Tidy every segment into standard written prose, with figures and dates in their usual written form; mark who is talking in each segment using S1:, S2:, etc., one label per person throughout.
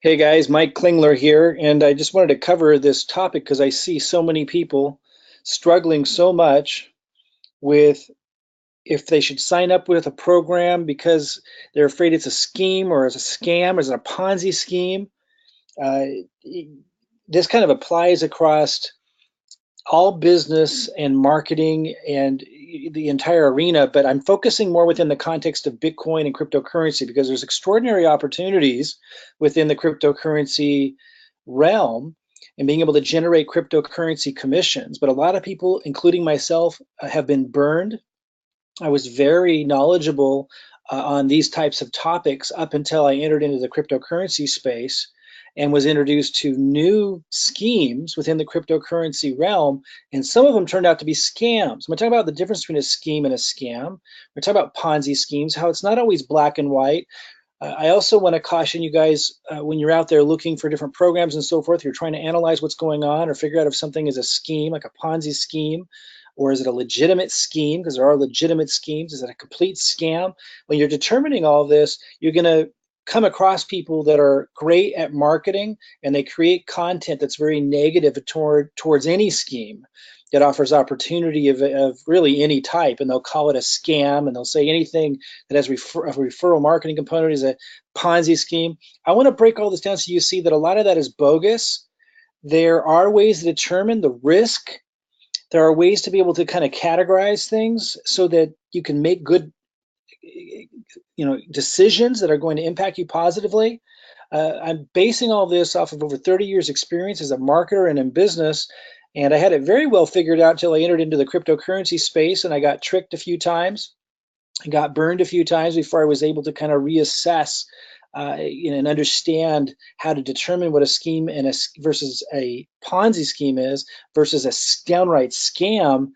S1: Hey guys, Mike Klingler here, and I just wanted to cover this topic because I see so many people struggling so much with if they should sign up with a program because they're afraid it's a scheme or it's a scam or it's a Ponzi scheme. Uh, this kind of applies across all business and marketing and the entire arena, but I'm focusing more within the context of Bitcoin and cryptocurrency because there's extraordinary opportunities within the cryptocurrency realm and being able to generate cryptocurrency commissions. But a lot of people, including myself, have been burned. I was very knowledgeable on these types of topics up until I entered into the cryptocurrency space and was introduced to new schemes within the cryptocurrency realm. And some of them turned out to be scams. I'm going to talk about the difference between a scheme and a scam. We're talking about Ponzi schemes, how it's not always black and white. I also want to caution you guys when you're out there looking for different programs and so forth, you're trying to analyze what's going on or figure out if something is a scheme, like a Ponzi scheme, or is it a legitimate scheme? Because there are legitimate schemes. Is it a complete scam? When you're determining all this, you're going to come across people that are great at marketing and they create content that's very negative towards any scheme that offers opportunity of really any type, and they'll call it a scam, and they'll say anything that has a referral marketing component is a Ponzi scheme. I want to break all this down so you see that a lot of that is bogus. There are ways to determine the risk. There are ways to be able to kind of categorize things so that you can make good, decisions that are going to impact you positively. I'm basing all this off of over 30 years experience as a marketer and in business. And I had it very well figured out until I entered into the cryptocurrency space and I got tricked a few times. I got burned a few times before I was able to kind of reassess and understand how to determine what a scheme versus a Ponzi scheme is versus a downright scam.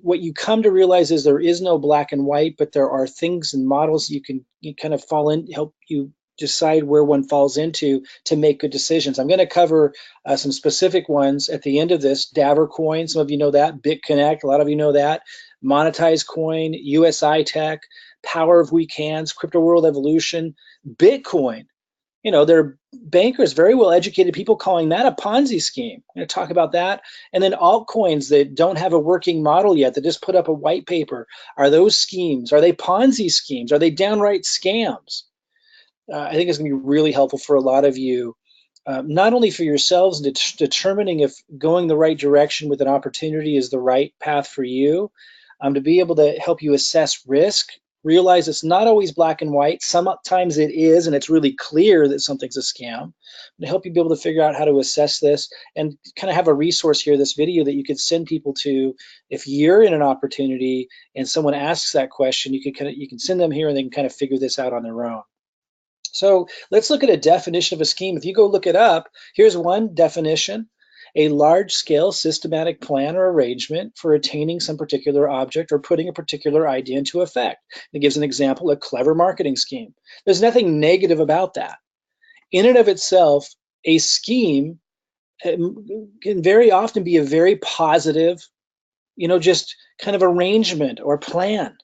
S1: What you come to realize is there is no black and white, but there are things and models you kind of fall in, help you decide where one falls into to make good decisions. I'm going to cover some specific ones at the end of this. Daver coin, some of you know that. BitConnect, a lot of you know that. Monetize coin, USI Tech, Power of Weak Hands, Crypto World Evolution, Bitcoin. There are bankers, very well educated people calling that a Ponzi scheme. I'm going to talk about that. And then altcoins that don't have a working model yet, that just put up a white paper. Are those schemes? Are they Ponzi schemes? Are they downright scams? I think it's going to be really helpful for a lot of you, not only for yourselves in determining if going the right direction with an opportunity is the right path for you, to be able to help you assess risk, realize it's not always black and white. Sometimes it is, and it's really clear that something's a scam. To help you be able to figure out how to assess this and kind of have a resource here, this video that you could send people to if you're in an opportunity and someone asks that question, you can send them here and they can kind of figure this out on their own. So let's look at a definition of a scheme. If you go look it up, here's one definition: a large-scale systematic plan or arrangement for attaining some particular object or putting a particular idea into effect. It gives an example, a clever marketing scheme. There's nothing negative about that. In and of itself, a scheme can very often be a very positive, just kind of arrangement or plan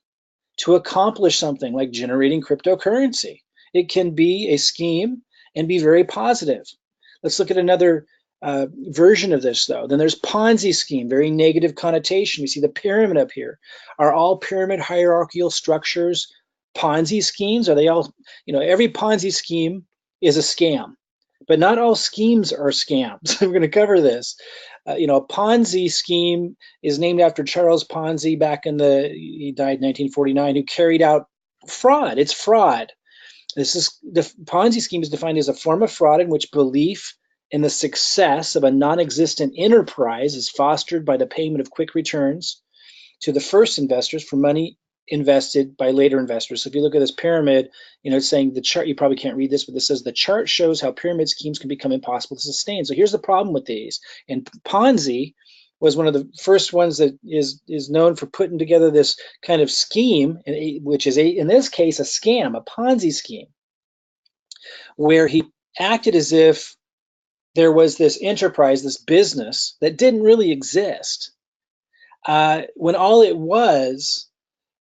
S1: to accomplish something like generating cryptocurrency. It can be a scheme and be very positive. Let's look at another version of this, though. Then there's Ponzi scheme, very negative connotation. We see the pyramid up here. Are all pyramid hierarchical structures Ponzi schemes? Are they all, every Ponzi scheme is a scam, but not all schemes are scams. We're going to cover this. A Ponzi scheme is named after Charles Ponzi he died in 1949, who carried out fraud. It's fraud. The Ponzi scheme is defined as a form of fraud in which belief in the success of a non-existent enterprise is fostered by the payment of quick returns to the first investors for money invested by later investors. So if you look at this pyramid, it's saying the chart, you probably can't read this, but this says the chart shows how pyramid schemes can become impossible to sustain. So here's the problem with these. And Ponzi was one of the first ones that is known for putting together this kind of scheme, which is in this case a scam, a Ponzi scheme, where he acted as if there was this enterprise, this business that didn't really exist, when all it was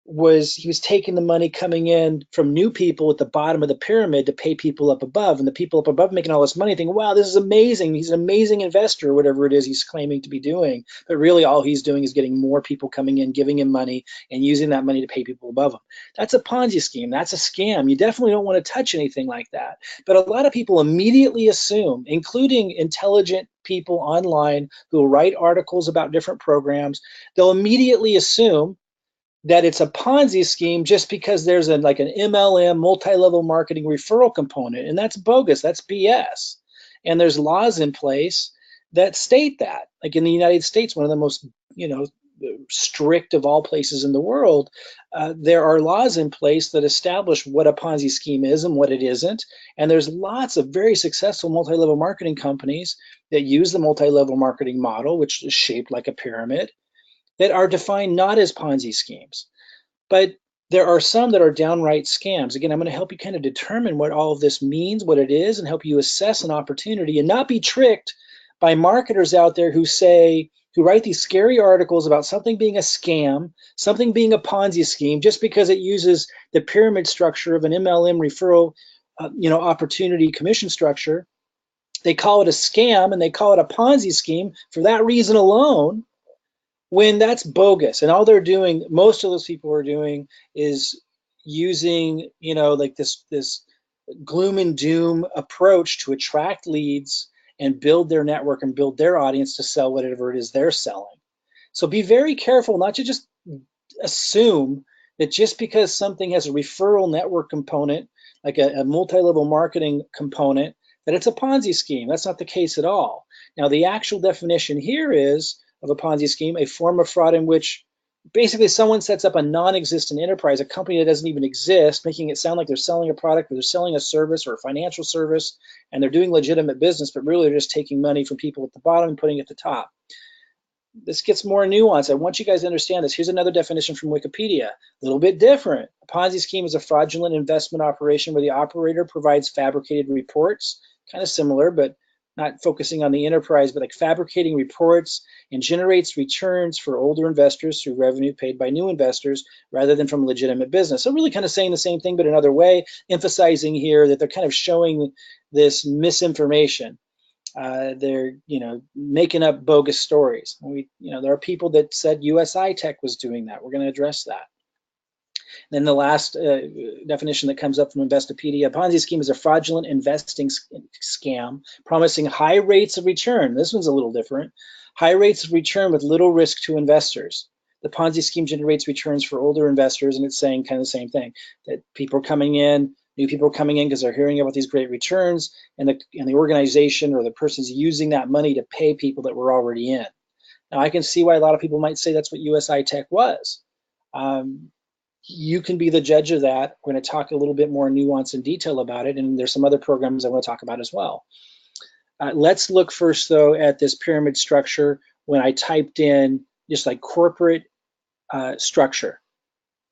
S1: he was taking the money coming in from new people at the bottom of the pyramid to pay people up above, and the people up above making all this money thinking, wow, this is amazing, he's an amazing investor, whatever it is he's claiming to be doing. But really all he's doing is getting more people coming in, giving him money, and using that money to pay people above him. That's a Ponzi scheme. That's a scam. You definitely don't want to touch anything like that. But a lot of people immediately assume, including intelligent people online who write articles about different programs, they'll immediately assume that it's a Ponzi scheme just because there's like an MLM, multi-level marketing referral component, and that's bogus. That's BS. And there's laws in place that state that. Like in the United States, one of the most, strict of all places in the world, there are laws in place that establish what a Ponzi scheme is and what it isn't. And there's lots of very successful multi-level marketing companies that use the multi-level marketing model, which is shaped like a pyramid, that are defined not as Ponzi schemes. But there are some that are downright scams. Again, I'm going to help you kind of determine what all of this means, what it is, and help you assess an opportunity and not be tricked by marketers out there who write these scary articles about something being a scam, something being a Ponzi scheme, just because it uses the pyramid structure of an MLM referral, opportunity commission structure. They call it a scam and they call it a Ponzi scheme for that reason alone, when that's bogus. And all they're doing, most of those people are doing, is using, like this gloom and doom approach to attract leads and build their network and build their audience to sell whatever it is they're selling. So be very careful not to just assume that just because something has a referral network component, like a multi-level marketing component, that it's a Ponzi scheme. That's not the case at all. Now, the actual definition here is of a Ponzi scheme, a form of fraud in which basically someone sets up a non-existent enterprise, a company that doesn't even exist, making it sound like they're selling a product or they're selling a service or a financial service, and they're doing legitimate business, but really they're just taking money from people at the bottom and putting it at the top. This gets more nuanced. I want you guys to understand this. Here's another definition from Wikipedia, a little bit different. A Ponzi scheme is a fraudulent investment operation where the operator provides fabricated reports, kind of similar, but not focusing on the enterprise, but like fabricating reports, and generates returns for older investors through revenue paid by new investors rather than from legitimate business. So really kind of saying the same thing, but another way, emphasizing here that they're kind of showing this misinformation. They're making up bogus stories. There are people that said USI Tech was doing that. We're going to address that. Then the last definition that comes up from Investopedia: Ponzi scheme is a fraudulent investing scam promising high rates of return. This one's a little different. High rates of return with little risk to investors. The Ponzi scheme generates returns for older investors, and it's saying kind of the same thing, that people are coming in, new people are coming in because they're hearing about these great returns, and the organization or the person's using that money to pay people that were already in. Now, I can see why a lot of people might say that's what USI Tech was. You can be the judge of that. We're going to talk a little bit more nuance and detail about it, and there's some other programs I want to talk about as well. Let's look first, though, at this pyramid structure. When I typed in just like corporate structure,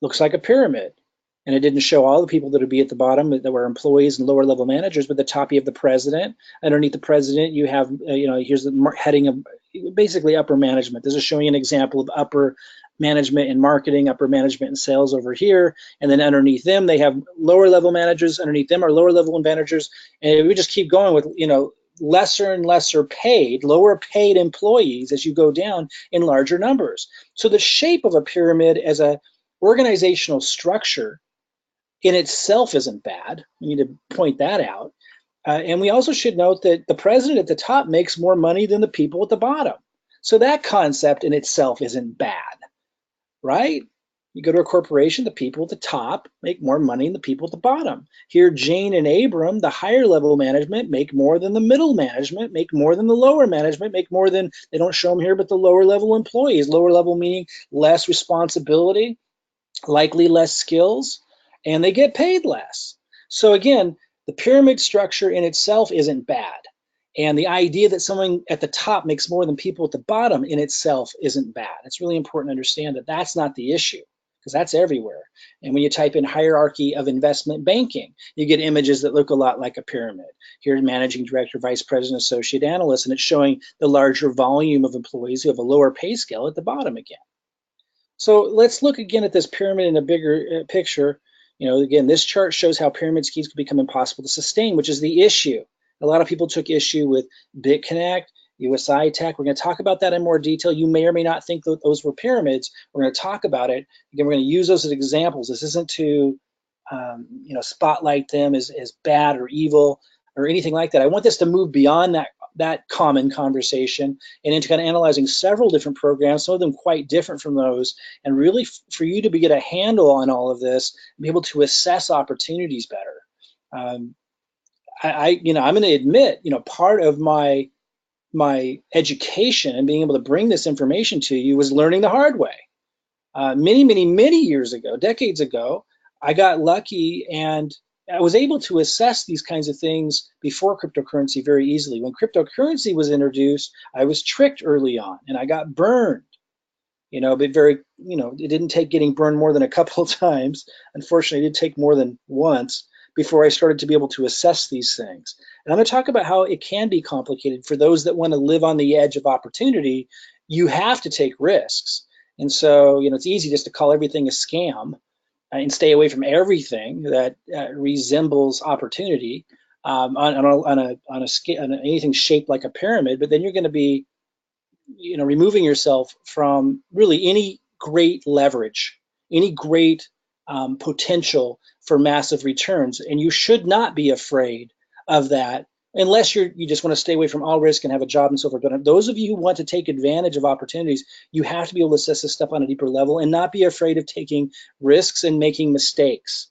S1: looks like a pyramid. And it didn't show all the people that would be at the bottom that were employees and lower level managers, but at the top you have the president. Underneath the president you have, here's the heading of basically upper management. This is showing an example of upper management in marketing, upper management in sales over here. And then underneath them, they have lower level managers. Underneath them are lower level managers. And we just keep going with, lesser and lesser paid, lower paid employees as you go down in larger numbers. So the shape of a pyramid as a organizational structure in itself isn't bad. We need to point that out. And we also should note that the president at the top makes more money than the people at the bottom. So that concept in itself isn't bad, right? You go to a corporation, the people at the top make more money than the people at the bottom. Here, Jane and Abram, the higher level management, make more than the middle management, make more than the lower management, make more than, they don't show them here, but the lower level employees. Lower level meaning less responsibility, likely less skills, and they get paid less. So again, the pyramid structure in itself isn't bad. And the idea that someone at the top makes more than people at the bottom in itself isn't bad. It's really important to understand that that's not the issue, because that's everywhere. And when you type in hierarchy of investment banking, you get images that look a lot like a pyramid. Here's managing director, vice president, associate analyst, and it's showing the larger volume of employees who have a lower pay scale at the bottom again. So let's look again at this pyramid in a bigger picture. Again, this chart shows how pyramid schemes can become impossible to sustain, which is the issue. A lot of people took issue with BitConnect, USI TECH. We're going to talk about that in more detail. You may or may not think that those were pyramids. We're going to talk about it. Again, we're going to use those as examples. This isn't to spotlight them as bad or evil or anything like that. I want this to move beyond that common conversation and into kind of analyzing several different programs, some of them quite different from those, and really for you to get a handle on all of this, and be able to assess opportunities better. I'm going to admit, part of my education and being able to bring this information to you was learning the hard way. Many years ago, decades ago, I got lucky and I was able to assess these kinds of things before cryptocurrency very easily. When cryptocurrency was introduced, I was tricked early on and I got burned. But it didn't take getting burned more than a couple of times. Unfortunately, it did take more than once before I started to be able to assess these things. And I'm going to talk about how it can be complicated for those that want to live on the edge of opportunity. You have to take risks. And so, it's easy just to call everything a scam and stay away from everything that resembles opportunity on anything shaped like a pyramid. But then you're going to be, removing yourself from really any great leverage, any great potential for massive returns. And you should not be afraid of that unless you just want to stay away from all risk and have a job and so forth. But those of you who want to take advantage of opportunities, you have to be able to assess this stuff on a deeper level and not be afraid of taking risks and making mistakes.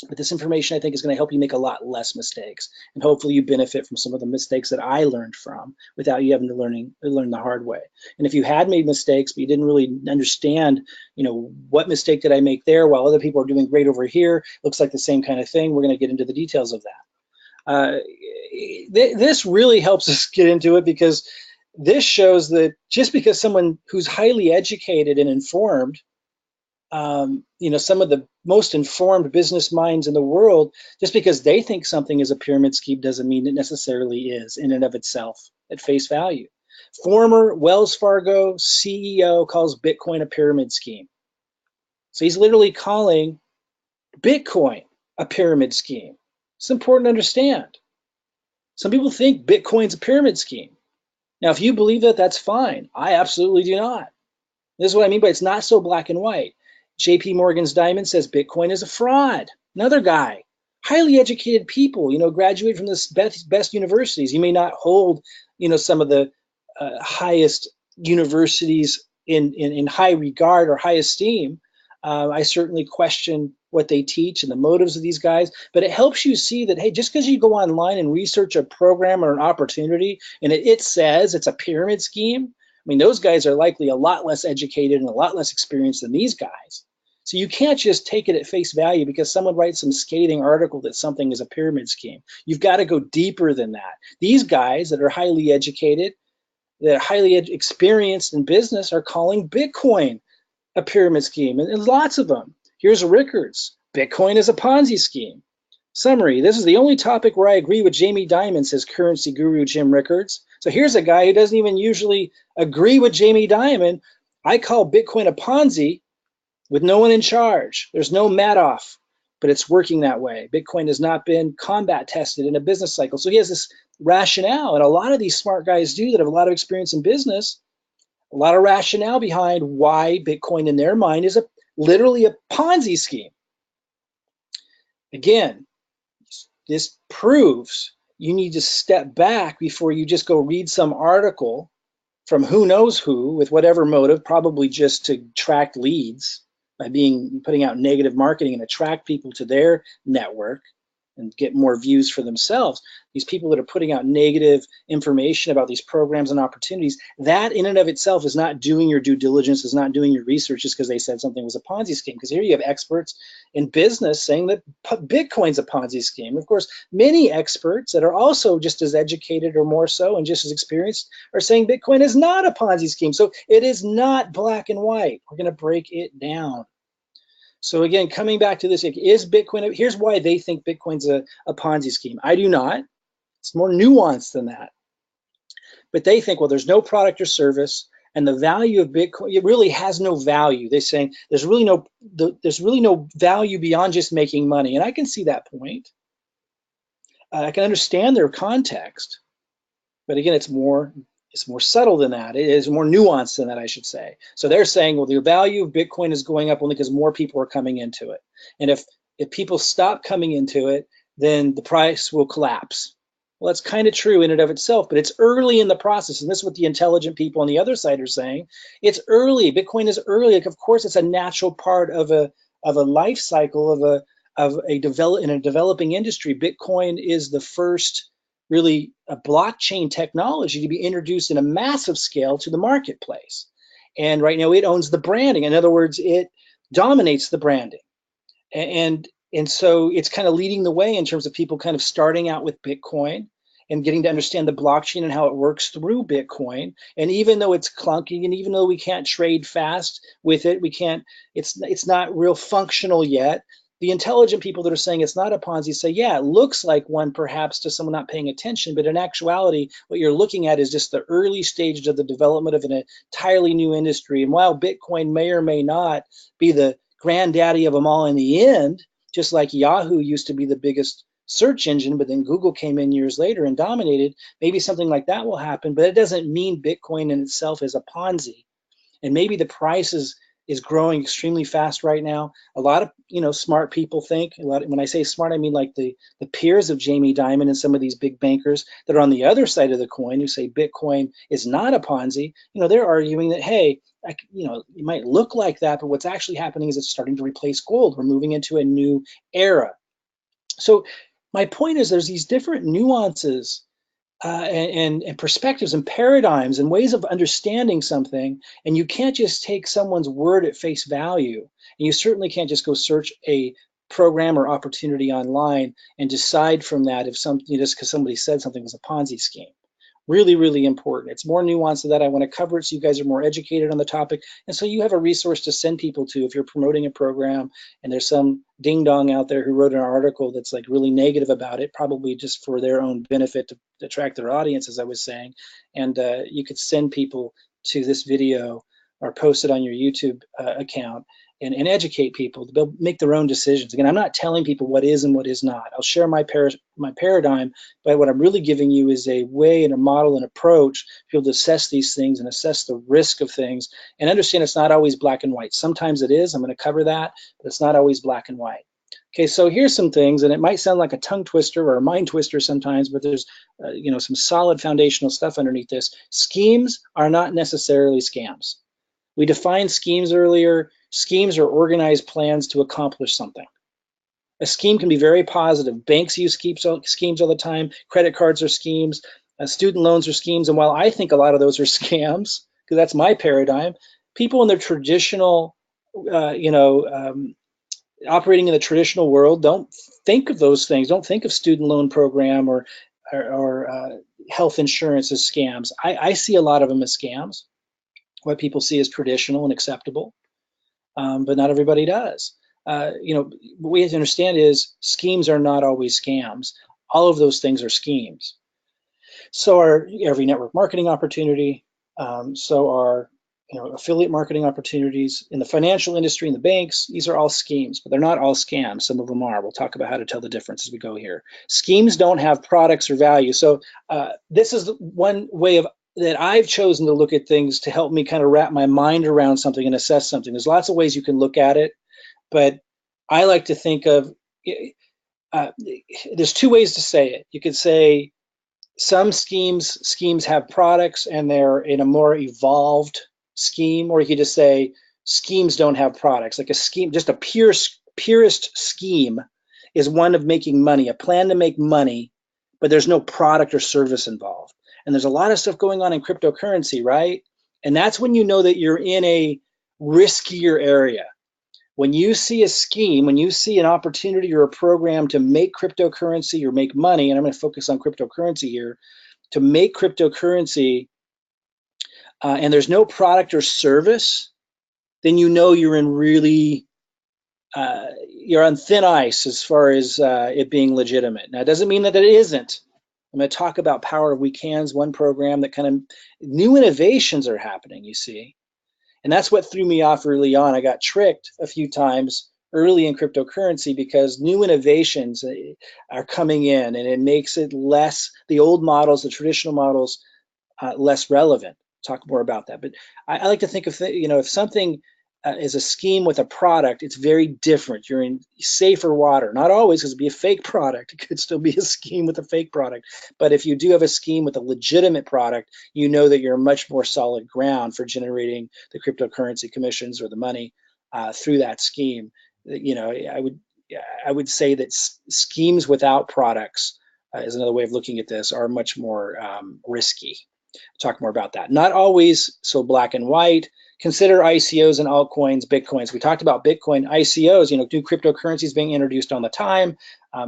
S1: But this information, I think, is going to help you make a lot less mistakes. And hopefully you benefit from some of the mistakes that I learned from without you having to learn the hard way. And if you had made mistakes, but you didn't really understand, what mistake did I make there while other people are doing great over here, looks like the same kind of thing, we're going to get into the details of that. This really helps us get into it because this shows that just because someone who's highly educated and informed, some of the most informed business minds in the world, just because they think something is a pyramid scheme doesn't mean it necessarily is in and of itself at face value. Former Wells Fargo CEO calls Bitcoin a pyramid scheme. So he's literally calling Bitcoin a pyramid scheme. It's important to understand. Some people think Bitcoin's a pyramid scheme. Now, if you believe that, that's fine. I absolutely do not. This is what I mean by it's not so black and white. JP Morgan's Diamond says Bitcoin is a fraud. Another guy, highly educated people, graduate from the best universities. You may not hold, some of the highest universities in high regard or high esteem. I certainly question what they teach and the motives of these guys, but it helps you see that, hey, just because you go online and research a program or an opportunity and it says it's a pyramid scheme, I mean, those guys are likely a lot less educated and a lot less experienced than these guys. So you can't just take it at face value because someone writes some scathing article that something is a pyramid scheme. You've got to go deeper than that. These guys that are highly educated, that are highly experienced in business are calling Bitcoin a pyramid scheme, and lots of them. Here's Rickards. Bitcoin is a Ponzi scheme. Summary, this is the only topic where I agree with Jamie Dimon, says currency guru Jim Rickards. So here's a guy who doesn't even usually agree with Jamie Dimon. I call Bitcoin a Ponzi with no one in charge. There's no Madoff, but it's working that way. Bitcoin has not been combat tested in a business cycle. So he has this rationale, and a lot of these smart guys do that have a lot of experience in business, a lot of rationale behind why Bitcoin in their mind is literally a Ponzi scheme. Again, this proves you need to step back before you just go read some article from who knows who with whatever motive, probably just to attract leads by putting out negative marketing and attract people to their network and get more views for themselves. These people that are putting out negative information about these programs and opportunities, that in and of itself is not doing your due diligence, is not doing your research just because they said something was a Ponzi scheme. Because here you have experts in business saying that Bitcoin's a Ponzi scheme. Of course, many experts that are also just as educated or more so and just as experienced are saying Bitcoin is not a Ponzi scheme. So it is not black and white. We're going to break it down. So again, coming back to this, is Bitcoin, here's why they think Bitcoin's a Ponzi scheme. I do not. It's more nuanced than that. But they think, well, there's no product or service. And the value of Bitcoin, it really has no value. They're saying there's really no value beyond just making money. And I can see that point. I can understand their context, but again, it's more subtle than that. It is more nuanced than that, I should say. So they're saying, well, the value of Bitcoin is going up only because more people are coming into it. And if people stop coming into it, then the price will collapse. Well, that's kind of true in and of itself, but it's early in the process. And this is what the intelligent people on the other side are saying. It's early. Bitcoin is early. Like, of course, it's a natural part of a life cycle of a developing industry. Bitcoin is the first really a blockchain technology to be introduced in a massive scale to the marketplace. And right now it owns the branding. In other words, it dominates the branding. And so it's kind of leading the way in terms of people kind of starting out with Bitcoin and getting to understand the blockchain and how it works through Bitcoin. And even though it's clunky, and even though we can't trade fast with it, it's not real functional yet. The intelligent people that are saying it's not a Ponzi say, yeah, it looks like one perhaps to someone not paying attention, but in actuality, what you're looking at is just the early stages of the development of an entirely new industry. And while Bitcoin may or may not be the granddaddy of them all in the end, just like Yahoo used to be the biggest search engine, but then Google came in years later and dominated, maybe something like that will happen, but it doesn't mean Bitcoin in itself is a Ponzi. And maybe the price is growing extremely fast right now. A lot of smart people think, when I say smart, I mean like the peers of Jamie Dimon and some of these big bankers that are on the other side of the coin who say Bitcoin is not a Ponzi. They're arguing that, hey, it might look like that, but what's actually happening is it's starting to replace gold. We're moving into a new era. So my point is there's these different nuances and perspectives and paradigms and ways of understanding something, and you can't just take someone's word at face value, and you certainly can't just go search a program or opportunity online and decide from that if something, just because somebody said something was a Ponzi scheme. Really, really important. It's more nuanced than that. I want to cover it so you guys are more educated on the topic, and so you have a resource to send people to if you're promoting a program and there's some ding dong out there who wrote an article that's like really negative about it, probably just for their own benefit to attract their audience, as I was saying. And you could send people to this video or post it on your YouTube account and educate people. They'll make their own decisions. Again, I'm not telling people what is and what is not. I'll share my paradigm, but what I'm really giving you is a way and a model and approach to be able to assess these things and assess the risk of things and understand it's not always black and white. Sometimes it is. I'm going to cover that, but it's not always black and white. Okay, so here's some things, and it might sound like a tongue twister or a mind twister sometimes, but there's some solid foundational stuff underneath this. Schemes are not necessarily scams. We defined schemes earlier. Schemes are organized plans to accomplish something. A scheme can be very positive. Banks use schemes all the time. Credit cards are schemes. Student loans are schemes. And while I think a lot of those are scams, because that's my paradigm, people in their traditional, operating in the traditional world don't think of those things. Don't think of student loan program or health insurance as scams. I see a lot of them as scams. What people see as traditional and acceptable, but not everybody does. What we have to understand is schemes are not always scams. All of those things are schemes. So are every network marketing opportunity. So are affiliate marketing opportunities in the financial industry, in the banks. These are all schemes, but they're not all scams. Some of them are. We'll talk about how to tell the difference as we go here. Schemes don't have products or value. So this is one way that I've chosen to look at things to help me kind of wrap my mind around something and assess something. There's lots of ways you can look at it, but I like to think of, there's two ways to say it. You could say some schemes have products and they're in a more evolved scheme, or you could just say schemes don't have products. Like a scheme, just a purest scheme is one of making money, a plan to make money, but there's no product or service involved. And there's a lot of stuff going on in cryptocurrency, right? And that's when you know that you're in a riskier area. When you see a scheme, when you see an opportunity or a program to make cryptocurrency or make money, and I'm going to focus on cryptocurrency here, to make cryptocurrency, and there's no product or service, then you know you're in really, you're on thin ice as far as it being legitimate. Now, it doesn't mean that it isn't. I'm going to talk about Power of Weak Hands, one program that kind of new innovations are happening, you see. And that's what threw me off early on. I got tricked a few times early in cryptocurrency because new innovations are coming in, and it makes it less, the old models, the traditional models, less relevant. Talk more about that. But I like to think of, if something is a scheme with a product, it's very different. You're in safer water. Not always, because it'd be a fake product. It could still be a scheme with a fake product. But if you do have a scheme with a legitimate product, you know that you're much more solid ground for generating the cryptocurrency commissions or the money through that scheme. I would say that schemes without products is another way of looking at this, are much more risky. Talk more about that. Not always so black and white. Consider ICOs and altcoins, Bitcoins. We talked about Bitcoin. ICOs, new cryptocurrencies being introduced all the time.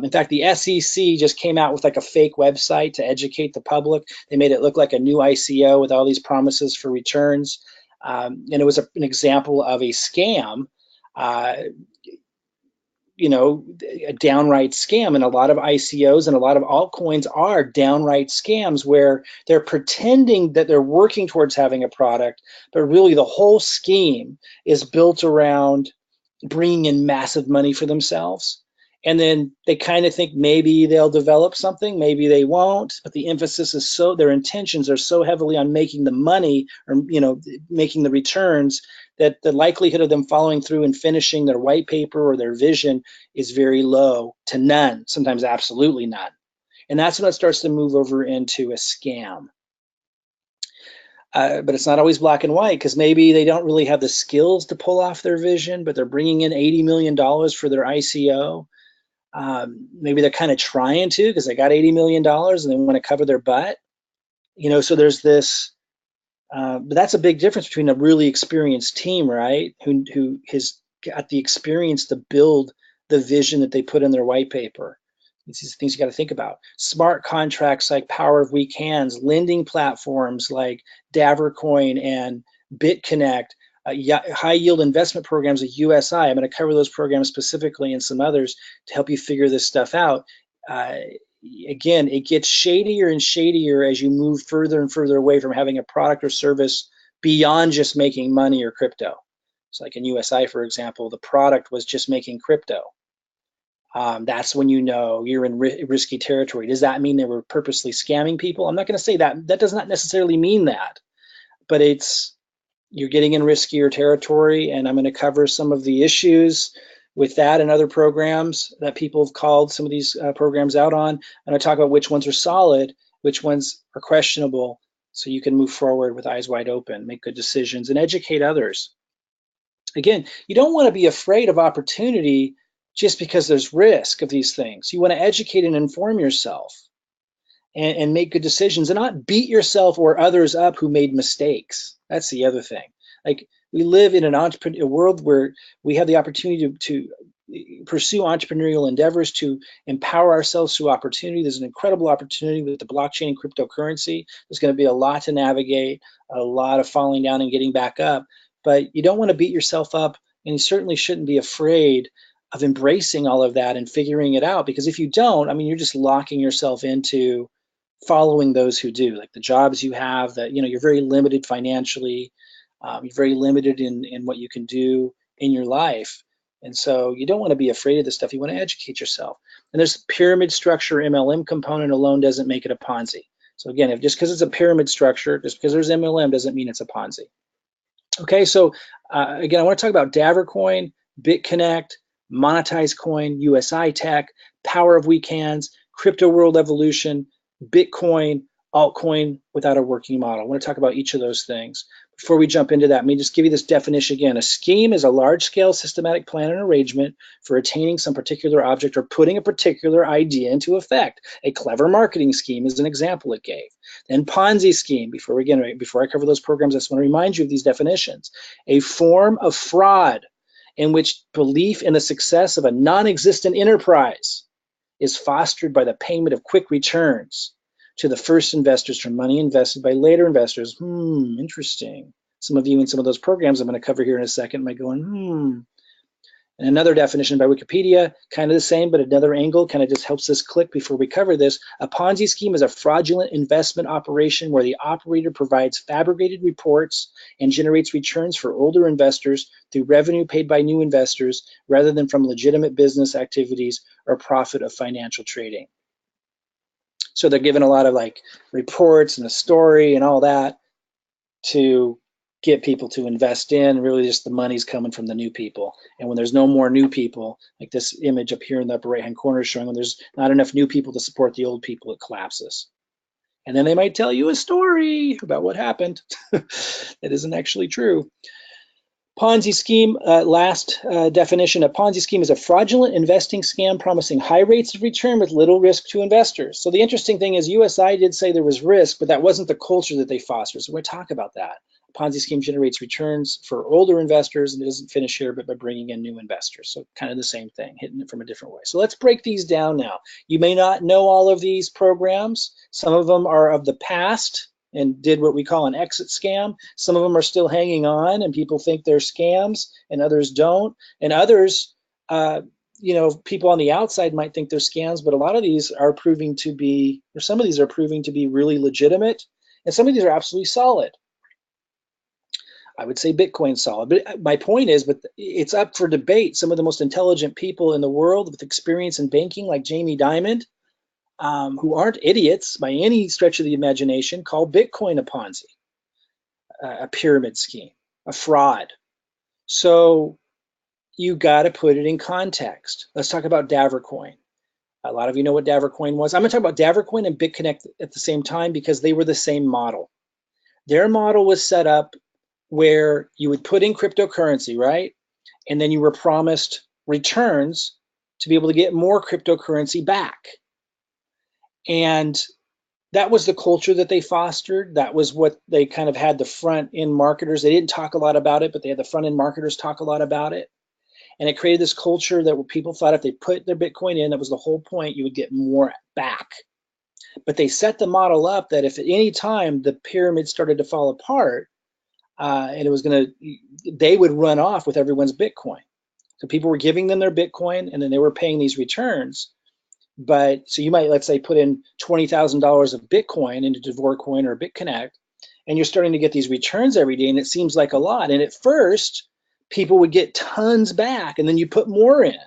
S1: In fact, the SEC just came out with like a fake website to educate the public. They made it look like a new ICO with all these promises for returns. And it was an example of a scam. A downright scam, and a lot of ICOs and a lot of altcoins are downright scams where they're pretending that they're working towards having a product, but really the whole scheme is built around bringing in massive money for themselves. And then they kind of think maybe they'll develop something, maybe they won't, but the emphasis is their intentions are so heavily on making the money, or making the returns, that the likelihood of them following through and finishing their white paper or their vision is very low to none, sometimes absolutely none. And that's when it starts to move over into a scam. But it's not always black and white, because maybe they don't really have the skills to pull off their vision, but they're bringing in $80 million for their ICO. Maybe they're kind of trying to, because they got $80 million and they want to cover their butt. So there's this, but that's a big difference between a really experienced team, right? Who has got the experience to build the vision that they put in their white paper. These are things you got to think about. Smart contracts like Power of Weak Hands, lending platforms like Davercoin and BitConnect, high yield investment programs at USI. I'm going to cover those programs specifically and some others to help you figure this stuff out. Again, it gets shadier and shadier as you move further and further away from having a product or service beyond just making money or crypto. It's like in USI, for example, the product was just making crypto. That's when you're in risky territory. Does that mean they were purposely scamming people? I'm not going to say that. That does not necessarily mean that, but you're getting in riskier territory, and I'm going to cover some of the issues with that and other programs that people have called some of these programs out on. And I talk about which ones are solid, which ones are questionable, so you can move forward with eyes wide open, make good decisions, and educate others. Again, you don't want to be afraid of opportunity just because there's risk of these things. You want to educate and inform yourself and make good decisions, and not beat yourself or others up who made mistakes. That's the other thing. Like, we live in a world where we have the opportunity to pursue entrepreneurial endeavors, to empower ourselves through opportunity. There's an incredible opportunity with the blockchain and cryptocurrency. There's going to be a lot to navigate, a lot of falling down and getting back up, but you don't want to beat yourself up, and you certainly shouldn't be afraid of embracing all of that and figuring it out, because if you don't, you're just locking yourself into following those who do. Like the jobs you have, that you're very limited financially, you're very limited in what you can do in your life, and so you don't want to be afraid of this stuff. You want to educate yourself. And there's pyramid structure. MLM component alone doesn't make it a Ponzi. So again, just because it's a pyramid structure, just because there's MLM doesn't mean it's a Ponzi. Okay, so again, I want to talk about Davercoin, BitConnect, Monetize Coin, USI Tech, Power of Weak Hands, Crypto World Evolution, Bitcoin, altcoin without a working model. I want to talk about each of those things. Before we jump into that, let me just give you this definition again. A scheme is a large-scale systematic plan and arrangement for attaining some particular object or putting a particular idea into effect. A clever marketing scheme is an example it gave. Then Ponzi scheme, before I cover those programs, I just want to remind you of these definitions. A form of fraud in which belief in the success of a non-existent enterprise is fostered by the payment of quick returns to the first investors from money invested by later investors. Interesting. Some of you in some of those programs I'm going to cover here in a second might go, And another definition by Wikipedia, kind of the same, but another angle, kind of just helps us click before we cover this. A Ponzi scheme is a fraudulent investment operation where the operator provides fabricated reports and generates returns for older investors through revenue paid by new investors rather than from legitimate business activities or profit of financial trading. So they're given a lot of like reports and a story and all that to get people to invest in. Really just the money's coming from the new people. And when there's no more new people, like this image up here in the upper right hand corner is showing, when there's not enough new people to support the old people, it collapses. And then they might tell you a story about what happened that isn't actually true. Ponzi scheme, last definition, a Ponzi scheme is a fraudulent investing scam promising high rates of return with little risk to investors. So the interesting thing is USI did say there was risk, but that wasn't the culture that they fostered. So we're going to talk about that. A Ponzi scheme generates returns for older investors, and it doesn't finish here, but by bringing in new investors. So kind of the same thing, hitting it from a different way. So let's break these down now. You may not know all of these programs. Some of them are of the past and did what we call an exit scam. Some of them are still hanging on and people think they're scams and others don't. And others, people on the outside might think they're scams, but a lot of these are proving to be, or some of these are proving to be really legitimate. And some of these are absolutely solid. I would say Bitcoin's solid, but my point is, but it's up for debate. Some of the most intelligent people in the world with experience in banking, like Jamie Dimon, who aren't idiots by any stretch of the imagination, call Bitcoin a Ponzi, a pyramid scheme, a fraud. So you got to put it in context. Let's talk about Davercoin. A lot of you know what Davercoin was. I'm going to talk about Davercoin and BitConnect at the same time because they were the same model. Their model was set up where you would put in cryptocurrency, right? And then you were promised returns to be able to get more cryptocurrency back. And that was the culture that they fostered. That was what they kind of had the front end marketers. They didn't talk a lot about it, but they had the front end marketers talk a lot about it. And it created this culture that people thought if they put their Bitcoin in, that was the whole point, you would get more back. But they set the model up that if at any time the pyramid started to fall apart, and it was they would run off with everyone's Bitcoin. So people were giving them their Bitcoin and then they were paying these returns. But so you might, let's say, put in $20,000 of Bitcoin into Devorcoin or BitConnect, and you're starting to get these returns every day, and it seems like a lot. And at first, people would get tons back, and then you put more in.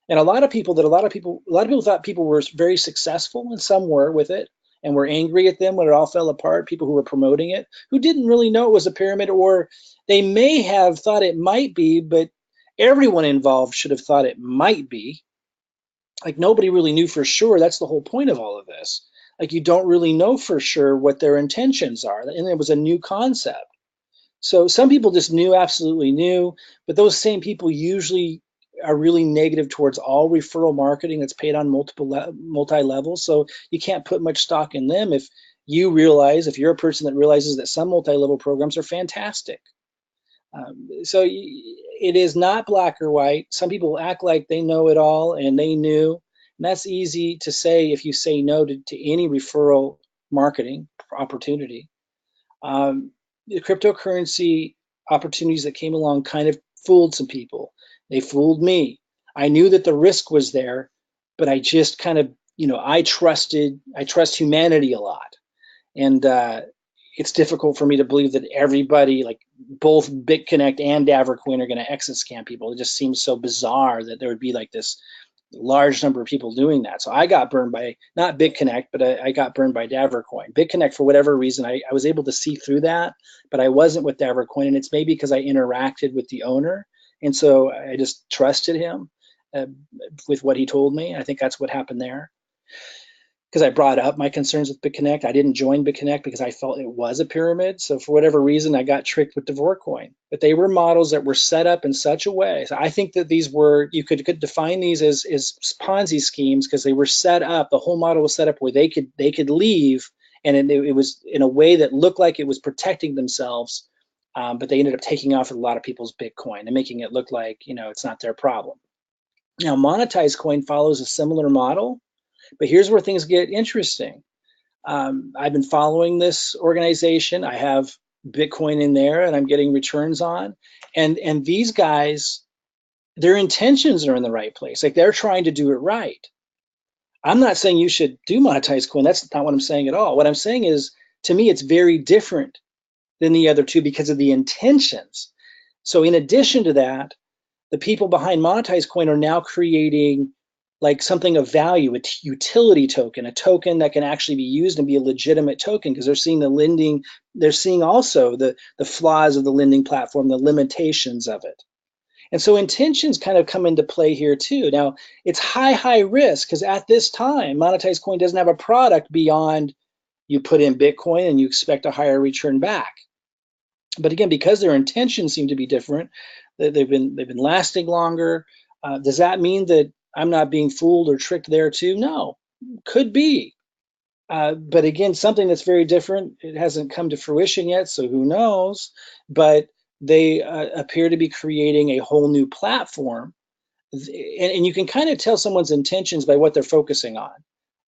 S1: And a lot of people thought people were very successful, and some were with it, and were angry at them when it all fell apart. People who were promoting it, who didn't really know it was a pyramid, or they may have thought it might be, but everyone involved should have thought it might be. Like nobody really knew for sure. That's the whole point of all of this. Like you don't really know for sure what their intentions are. And it was a new concept. So some people just absolutely knew, but those same people usually are really negative towards all referral marketing that's paid on multi-levels. So you can't put much stock in them if you're a person that realizes that some multi-level programs are fantastic. So it is not black or white. Some people act like they know it all and they knew. And that's easy to say if you say no to any referral marketing opportunity. The cryptocurrency opportunities that came along kind of fooled some people. They fooled me. I knew that the risk was there, but I just kind of, I trust humanity a lot. And it's difficult for me to believe that everybody, like both BitConnect and Davercoin, are going to exit scam people. It just seems so bizarre that there would be like this large number of people doing that. So I got burned by, not BitConnect, but I got burned by Davercoin. BitConnect, for whatever reason, I was able to see through that, but I wasn't with Davercoin. And it's maybe because I interacted with the owner. And so I just trusted him with what he told me. I think that's what happened there. Because I brought up my concerns with BitConnect. I didn't join BitConnect because I felt it was a pyramid. So for whatever reason, I got tricked with Devorcoin. But they were models that were set up in such a way. So I think that these were, you could define these as Ponzi schemes because they were set up, the whole model was set up where they could leave, and it was in a way that looked like it was protecting themselves, but they ended up taking off a lot of people's Bitcoin and making it look like, it's not their problem. Now, monetized coin follows a similar model. But here's where things get interesting. I've been following this organization. I have Bitcoin in there and I'm getting returns on. And these guys, their intentions are in the right place. Like they're trying to do it right. I'm not saying you should do monetized coin. That's not what I'm saying at all. What I'm saying is, to me, it's very different than the other two because of the intentions. So in addition to that, the people behind monetized coin are now creating like something of value, a utility token, a token that can actually be used and be a legitimate token because they're seeing the lending, they're seeing also the flaws of the lending platform, the limitations of it. And so intentions kind of come into play here too. Now, it's high risk because at this time, monetized coin doesn't have a product beyond you put in Bitcoin and you expect a higher return back. But again, because their intentions seem to be different, they've been lasting longer. Does that mean that I'm not being fooled or tricked there too? No, could be. But again, something that's very different. It hasn't come to fruition yet, so who knows? But they appear to be creating a whole new platform, and you can kind of tell someone's intentions by what they're focusing on.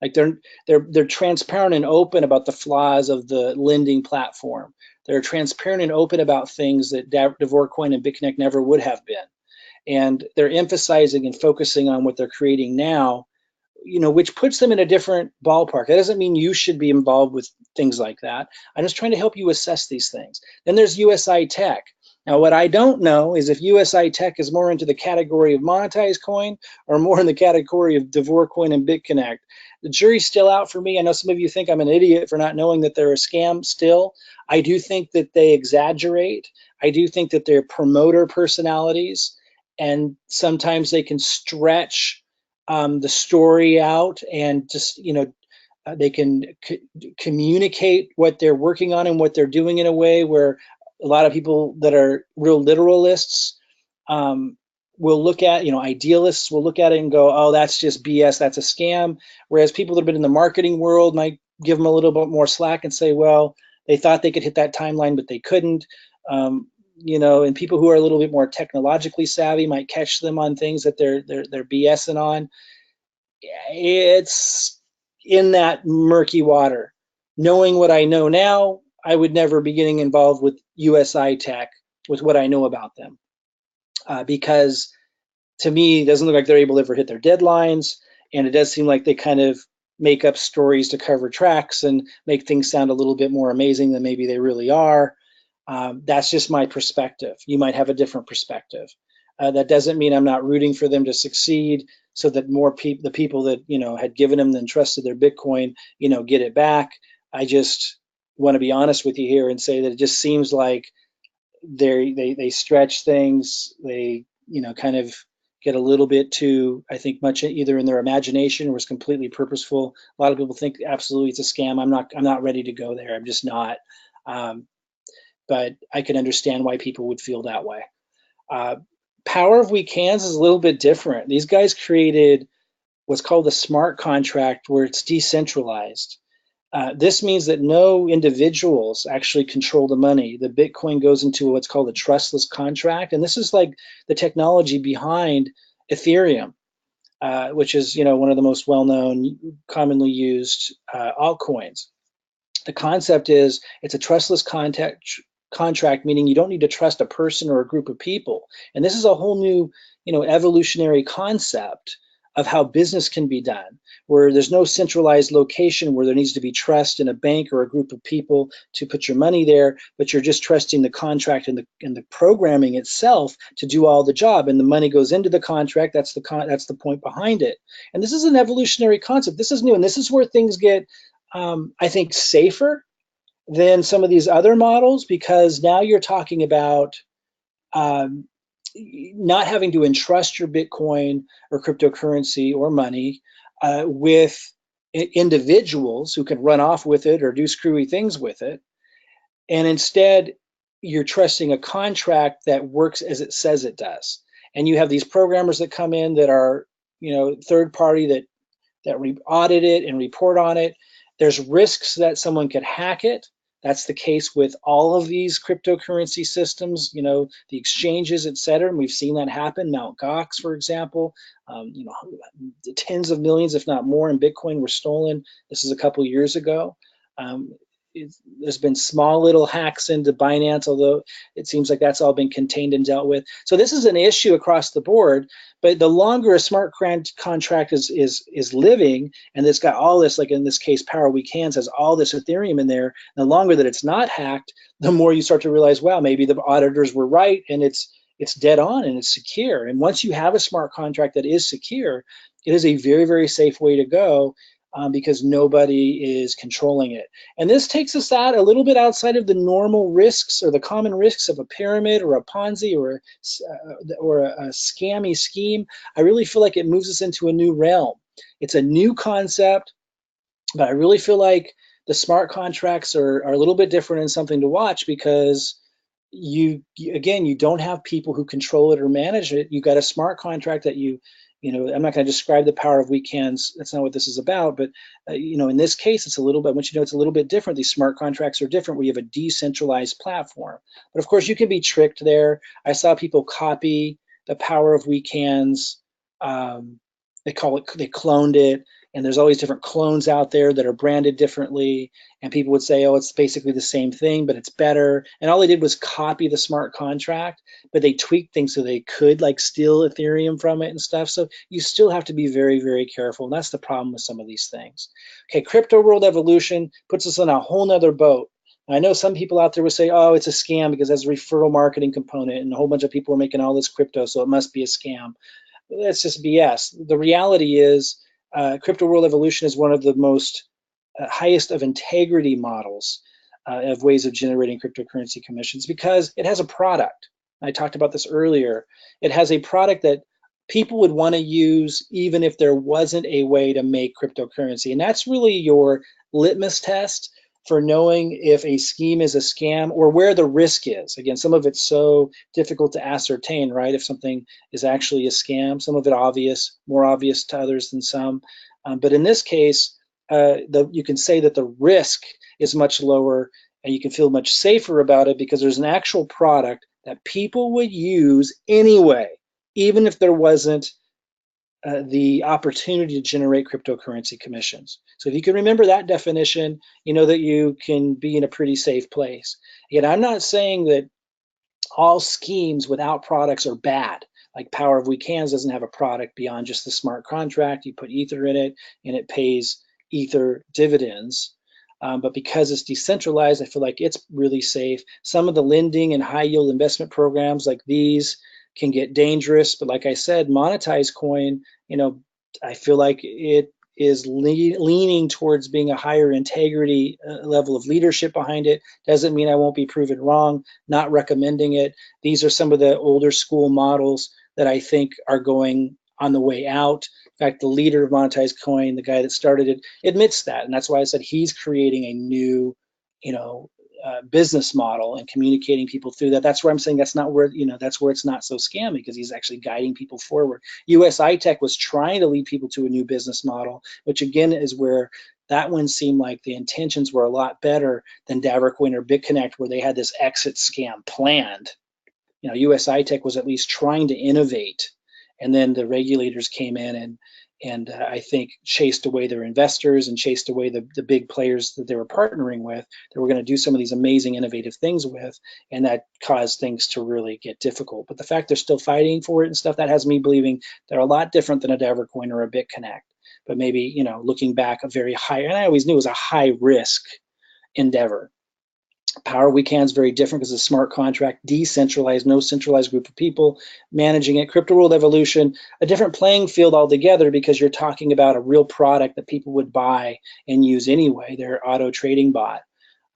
S1: Like they're transparent and open about the flaws of the lending platform. They're transparent and open about things that Devorcoin and BitConnect never would have been, and they're emphasizing and focusing on what they're creating now, which puts them in a different ballpark. That doesn't mean you should be involved with things like that. I'm just trying to help you assess these things. Then there's USI Tech. Now, what I don't know is if USI Tech is more into the category of monetized coin or more in the category of Devorcoin and BitConnect. The jury's still out for me. I know some of you think I'm an idiot for not knowing that they're a scam still. I do think that they exaggerate. I do think that they're promoter personalities, and sometimes they can stretch the story out and just, they can communicate what they're working on and what they're doing in a way where a lot of people that are real literalists will look at, idealists will look at it and go, oh, that's just BS, that's a scam. Whereas people that have been in the marketing world might give them a little bit more slack and say, well, they thought they could hit that timeline, but they couldn't. And people who are a little bit more technologically savvy might catch them on things that they're BSing on. It's in that murky water. Knowing what I know now, I would never be getting involved with USI Tech with what I know about them, because to me, it doesn't look like they're able to ever hit their deadlines, and it does seem like they kind of make up stories to cover tracks and make things sound a little bit more amazing than maybe they really are. That's just my perspective. You might have a different perspective. That doesn't mean I'm not rooting for them to succeed, so that more people, the people that had given them and trusted their Bitcoin, get it back. I just want to be honest with you here and say that it just seems like they stretch things. They kind of get a little bit too, I think, much either in their imagination or was completely purposeful. A lot of people think absolutely it's a scam. I'm not ready to go there. I'm just not. But I can understand why people would feel that way. Power of Weak Hands is a little bit different. These guys created what's called the smart contract, where it's decentralized. This means that no individuals actually control the money. The Bitcoin goes into what's called a trustless contract, and this is like the technology behind Ethereum, which is one of the most well-known, commonly used altcoins. The concept is it's a trustless contract, meaning you don't need to trust a person or a group of people. And this is a whole new, evolutionary concept of how business can be done, where there's no centralized location where there needs to be trust in a bank or a group of people to put your money there, but you're just trusting the contract and the programming itself to do all the job, and the money goes into the contract. That's the point behind it. And this is an evolutionary concept. This is new, and this is where things get, I think, safer than some of these other models, because now you're talking about not having to entrust your Bitcoin or cryptocurrency or money with individuals who can run off with it or do screwy things with it. And instead, you're trusting a contract that works as it says it does. And you have these programmers that come in that are, third party that audit it and report on it. There's risks that someone could hack it. That's the case with all of these cryptocurrency systems, the exchanges, et cetera. And we've seen that happen. Mt. Gox, for example, tens of millions, if not more, in Bitcoin were stolen. This is a couple years ago. there's been small little hacks into Binance, although it seems like that's all been contained and dealt with. So this is an issue across the board. But the longer a smart contract is living, and it's got all this, like in this case, Power Weekends has all this Ethereum in there. The longer that it's not hacked, the more you start to realize, wow, maybe the auditors were right, and it's dead on and it's secure. And once you have a smart contract that is secure, it is a very, very safe way to go, because nobody is controlling it. And this takes us out a little bit outside of the normal risks or the common risks of a pyramid or a Ponzi or a scammy scheme. I really feel like it moves us into a new realm. It's a new concept, but I really feel like the smart contracts are a little bit different and something to watch, because again, you don't have people who control it or manage it. You got a smart contract that I'm not going to describe the power of weekends. That's not what this is about. But in this case, it's a little bit. Once it's a little bit different. These smart contracts are different. We have a decentralized platform, but of course, you can be tricked there. I saw people copy the power of weekends. They cloned it, and there's always different clones out there that are branded differently, and people would say, oh, it's basically the same thing, but it's better. And all they did was copy the smart contract, but they tweaked things so they could like steal Ethereum from it and stuff. So you still have to be very, very careful, and that's the problem with some of these things. Okay, crypto world evolution puts us on a whole nother boat. I know some people out there will say, oh, it's a scam because it has a referral marketing component and a whole bunch of people are making all this crypto, so it must be a scam. That's just BS. The reality is, crypto world evolution is one of the most highest of integrity models of ways of generating cryptocurrency commissions, because it has a product. I talked about this earlier. It has a product that people would want to use even if there wasn't a way to make cryptocurrency. And that's really your litmus test for knowing if a scheme is a scam or where the risk is. Again, some of it's so difficult to ascertain, right? If something is actually a scam, some of it obvious, more obvious to others than some. But in this case, you can say that the risk is much lower and you can feel much safer about it because there's an actual product that people would use anyway, even if there wasn't the opportunity to generate cryptocurrency commissions. So if you can remember that definition, you know that you can be in a pretty safe place. Again, I'm not saying that all schemes without products are bad. Like Power of Weekends doesn't have a product beyond just the smart contract. You put Ether in it and it pays Ether dividends. But because it's decentralized, I feel like it's really safe. Some of the lending and high yield investment programs like these can get dangerous, but like I said, monetized coin, I feel like it is leaning towards being a higher integrity level of leadership behind it. Doesn't mean I won't be proven wrong, not recommending it. These are some of the older school models that I think are going on the way out. In fact, the leader of monetized coin, the guy that started it, admits that, and that's why I said he's creating a new, business model and communicating people through that. That's where I'm saying that's where it's not so scammy, because he's actually guiding people forward. USI TECH was trying to lead people to a new business model, which again is where that one seemed like the intentions were a lot better than Davercoin or BitConnect, where they had this exit scam planned. USI TECH was at least trying to innovate, and then the regulators came in and I think chased away their investors and chased away the big players that they were partnering with, that were going to do some of these amazing innovative things with, and that caused things to really get difficult. But the fact they're still fighting for it and stuff, that has me believing they're a lot different than a Davercoin or a BitConnect. But maybe, looking back, a very high, and I always knew it was a high risk endeavor. Power Weekend is very different because it's a smart contract, decentralized, no centralized group of people managing it. Crypto World Evolution, a different playing field altogether, because you're talking about a real product that people would buy and use anyway, their auto trading bot.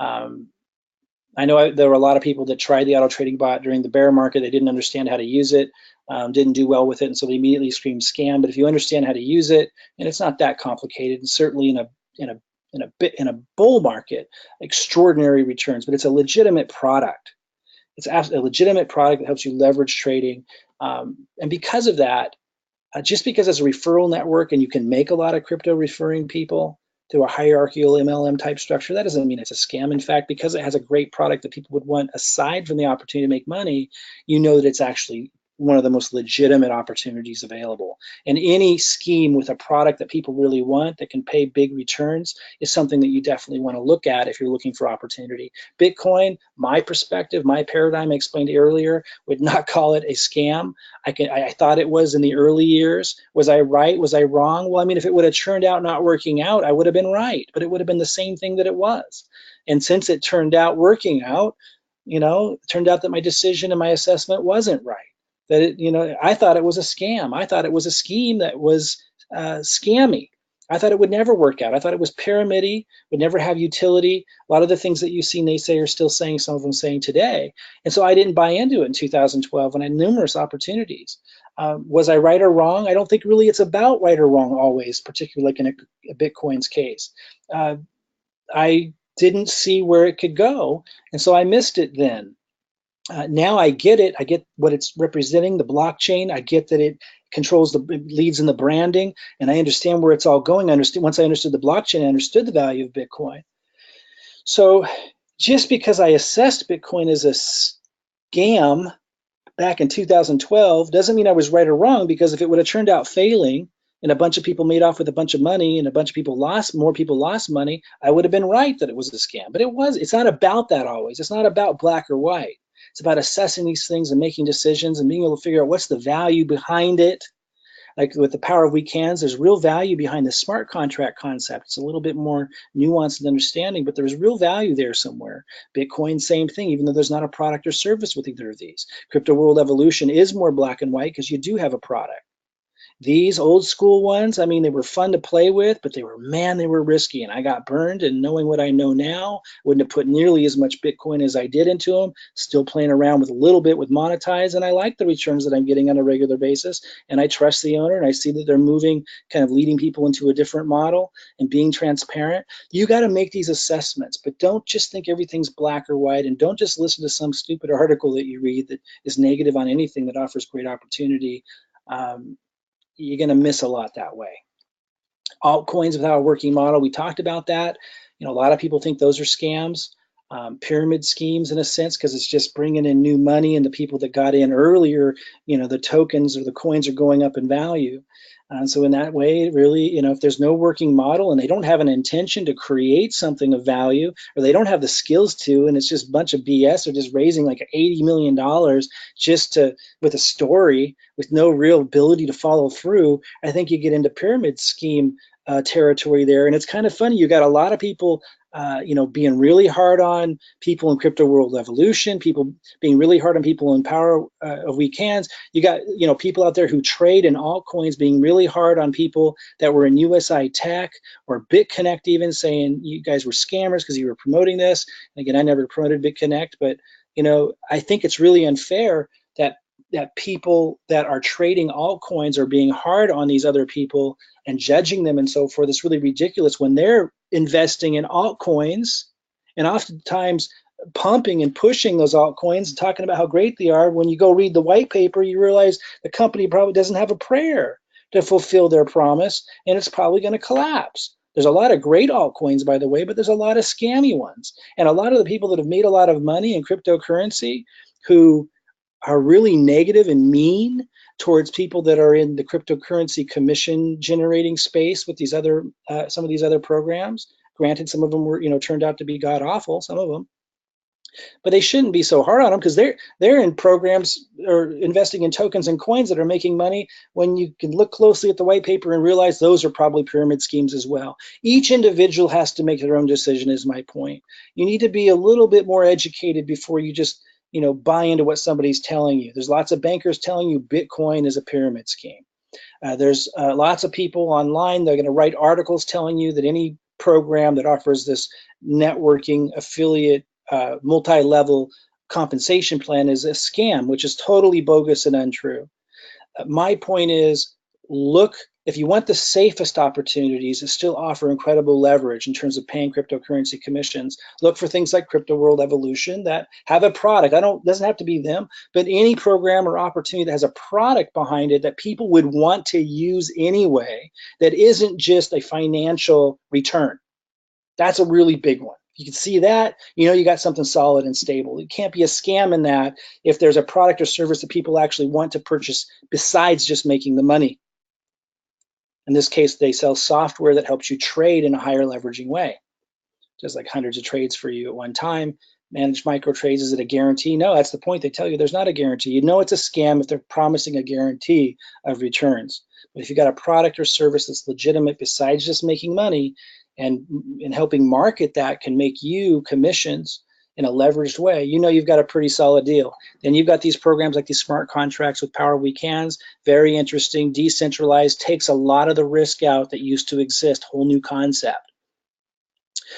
S1: I know there were a lot of people that tried the auto trading bot during the bear market. They didn't understand how to use it, didn't do well with it, and so they immediately screamed scam. But if you understand how to use it, and it's not that complicated, and certainly in a bull market, extraordinary returns, but it's a legitimate product. It's a legitimate product that helps you leverage trading. And because of that, just because it's a referral network and you can make a lot of crypto referring people through a hierarchical MLM type structure, that doesn't mean it's a scam. In fact, because it has a great product that people would want aside from the opportunity to make money, you know that it's actually one of the most legitimate opportunities available. And any scheme with a product that people really want that can pay big returns is something that you definitely want to look at if you're looking for opportunity. Bitcoin, my perspective, my paradigm I explained earlier, would not call it a scam. I thought it was in the early years. Was I right? Was I wrong? Well, I mean, if it would have turned out not working out, I would have been right, but it would have been the same thing that it was. And since it turned out working out, it turned out that my decision and my assessment wasn't right. That I thought it was a scam. I thought it was a scheme that was scammy. I thought it would never work out. I thought it was pyramid-y, would never have utility. A lot of the things that you see naysayers still saying, some of them saying today. And so I didn't buy into it in 2012 when I had numerous opportunities. Was I right or wrong? I don't think really it's about right or wrong always, particularly like in a Bitcoin's case. I didn't see where it could go, and so I missed it then. Now I get it. I get what it's representing, the blockchain. I get that it controls leads in the branding, and I understand where it's all going. Once I understood the blockchain, I understood the value of Bitcoin. So just because I assessed Bitcoin as a scam back in 2012 doesn't mean I was right or wrong, because if it would have turned out failing and a bunch of people made off with a bunch of money and a bunch of people more people lost money, I would have been right that it was a scam. But it's not about that always. It's not about black or white. It's about assessing these things and making decisions and being able to figure out what's the value behind it. Like with the power of weak hands, there's real value behind the smart contract concept. It's a little bit more nuanced and understanding, but there's real value there somewhere. Bitcoin, same thing, even though there's not a product or service with either of these. Crypto World Evolution is more black and white because you do have a product. These old school ones, I mean, they were fun to play with, but they were risky, and I got burned. And knowing what I know now, wouldn't have put nearly as much Bitcoin as I did into them. Still playing around with a little bit with Monetize, and I like the returns that I'm getting on a regular basis. And I trust the owner, and I see that they're moving, kind of leading people into a different model and being transparent. You got to make these assessments, but don't just think everything's black or white, and don't just listen to some stupid article that you read that is negative on anything that offers great opportunity. You're going to miss a lot that way. Altcoins without a working model, we talked about that. A lot of people think those are scams, pyramid schemes in a sense, because it's just bringing in new money, and the people that got in earlier, the tokens or the coins are going up in value. So in that way, really, if there's no working model and they don't have an intention to create something of value, or they don't have the skills to, and it's just a bunch of BS, or just raising like $80 million just with a story with no real ability to follow through, I think you get into pyramid scheme territory there. And it's kind of funny. You got a lot of people being really hard on people in Crypto World Evolution, people being really hard on people in Power of Weak Hands. You got, people out there who trade in altcoins being really hard on people that were in USI Tech or BitConnect, even saying you guys were scammers because you were promoting this. And again, I never promoted BitConnect, but I think it's really unfair that people that are trading altcoins are being hard on these other people and judging them and so forth. It's really ridiculous when they're investing in altcoins and oftentimes pumping and pushing those altcoins and talking about how great they are. When you go read the white paper, you realize the company probably doesn't have a prayer to fulfill their promise, and it's probably going to collapse. There's a lot of great altcoins, by the way, but there's a lot of scammy ones. And a lot of the people that have made a lot of money in cryptocurrency who are really negative and mean towards people that are in the cryptocurrency commission generating space with these other some of these other programs. Granted, some of them were turned out to be god awful, some of them, but they shouldn't be so hard on them, because they're in programs or investing in tokens and coins that are making money, when you can look closely at the white paper and realize those are probably pyramid schemes as well. Each individual has to make their own decision, is my point. You need to be a little bit more educated before you just buy into what somebody's telling you. There's lots of bankers telling you Bitcoin is a pyramid scheme. There's lots of people online that are going to write articles telling you that any program that offers this networking affiliate multi-level compensation plan is a scam, which is totally bogus and untrue. My point is, look, if you want the safest opportunities that still offer incredible leverage in terms of paying cryptocurrency commissions, look for things like Crypto World Evolution that have a product. Doesn't have to be them, but any program or opportunity that has a product behind it that people would want to use anyway, that isn't just a financial return. That's a really big one. If you can see that, you know you got something solid and stable. It can't be a scam in that if there's a product or service that people actually want to purchase besides just making the money. In this case, they sell software that helps you trade in a higher leveraging way. Just like hundreds of trades for you at one time. Managed micro trades, is it a guarantee? No, that's the point. They tell you there's not a guarantee. You know it's a scam if they're promising a guarantee of returns. But if you got a product or service that's legitimate besides just making money, and helping market that can make you commissions in a leveraged way, you know you've got a pretty solid deal. Then you've got these programs like these smart contracts with Power Weekends, very interesting, decentralized, takes a lot of the risk out that used to exist, whole new concept.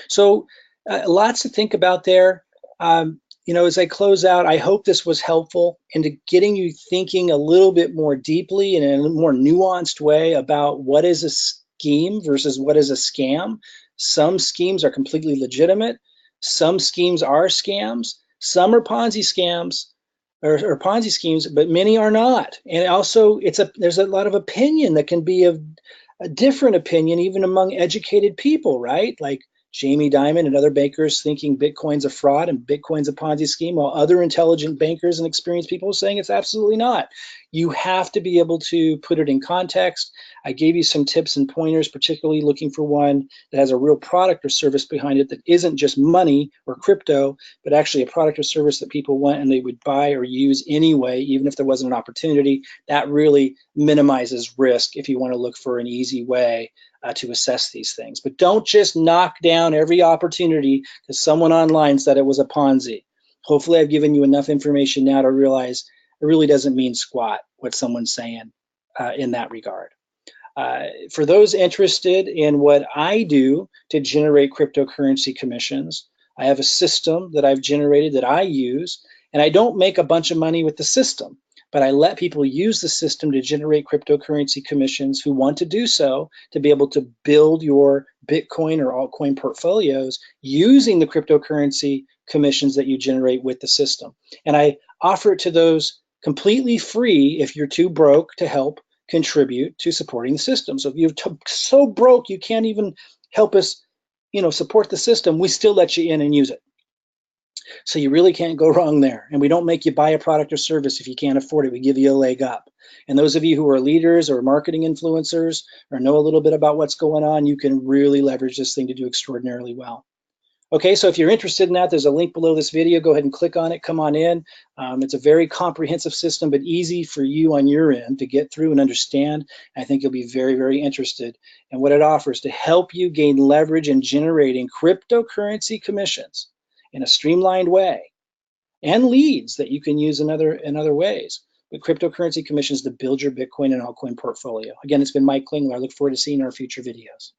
S1: So lots to think about there. You know, as I close out, I hope this was helpful into getting you thinking a little bit more deeply and in a more nuanced way about what is a scheme versus what is a scam. Some schemes are completely legitimate. Some schemes are scams. Some are Ponzi scams or Ponzi schemes, but many are not. And also, there's a lot of opinion that can be of a different opinion even among educated people, right? Like Jamie Dimon and other bankers thinking Bitcoin's a fraud and Bitcoin's a Ponzi scheme, while other intelligent bankers and experienced people are saying it's absolutely not. You have to be able to put it in context. I gave you some tips and pointers, particularly looking for one that has a real product or service behind it that isn't just money or crypto, but actually a product or service that people want and they would buy or use anyway, even if there wasn't an opportunity. That really minimizes risk if you want to look for an easy way to assess these things. But don't just knock down every opportunity because someone online said it was a Ponzi. Hopefully I've given you enough information now to realize it really doesn't mean squat what someone's saying in that regard. For those interested in what I do to generate cryptocurrency commissions, I have a system that I've generated that I use, and I don't make a bunch of money with the system, but I let people use the system to generate cryptocurrency commissions who want to do so to be able to build your Bitcoin or altcoin portfolios using the cryptocurrency commissions that you generate with the system. And I offer it to those completely free if you're too broke to help contribute to supporting the system. So if you're so broke you can't even help us, you know, support the system, we still let you in and use it. So you really can't go wrong there. And we don't make you buy a product or service if you can't afford it. We give you a leg up. And those of you who are leaders or marketing influencers or know a little bit about what's going on, you can really leverage this thing to do extraordinarily well. Okay, so if you're interested in that, there's a link below this video. Go ahead and click on it. Come on in. It's a very comprehensive system, but easy for you on your end to get through and understand. I think you'll be very, very interested in what it offers to help you gain leverage in generating cryptocurrency commissions in a streamlined way and leads that you can use in other ways. But cryptocurrency commissions to build your Bitcoin and altcoin portfolio. Again, it's been Mike Klingler. I look forward to seeing our future videos.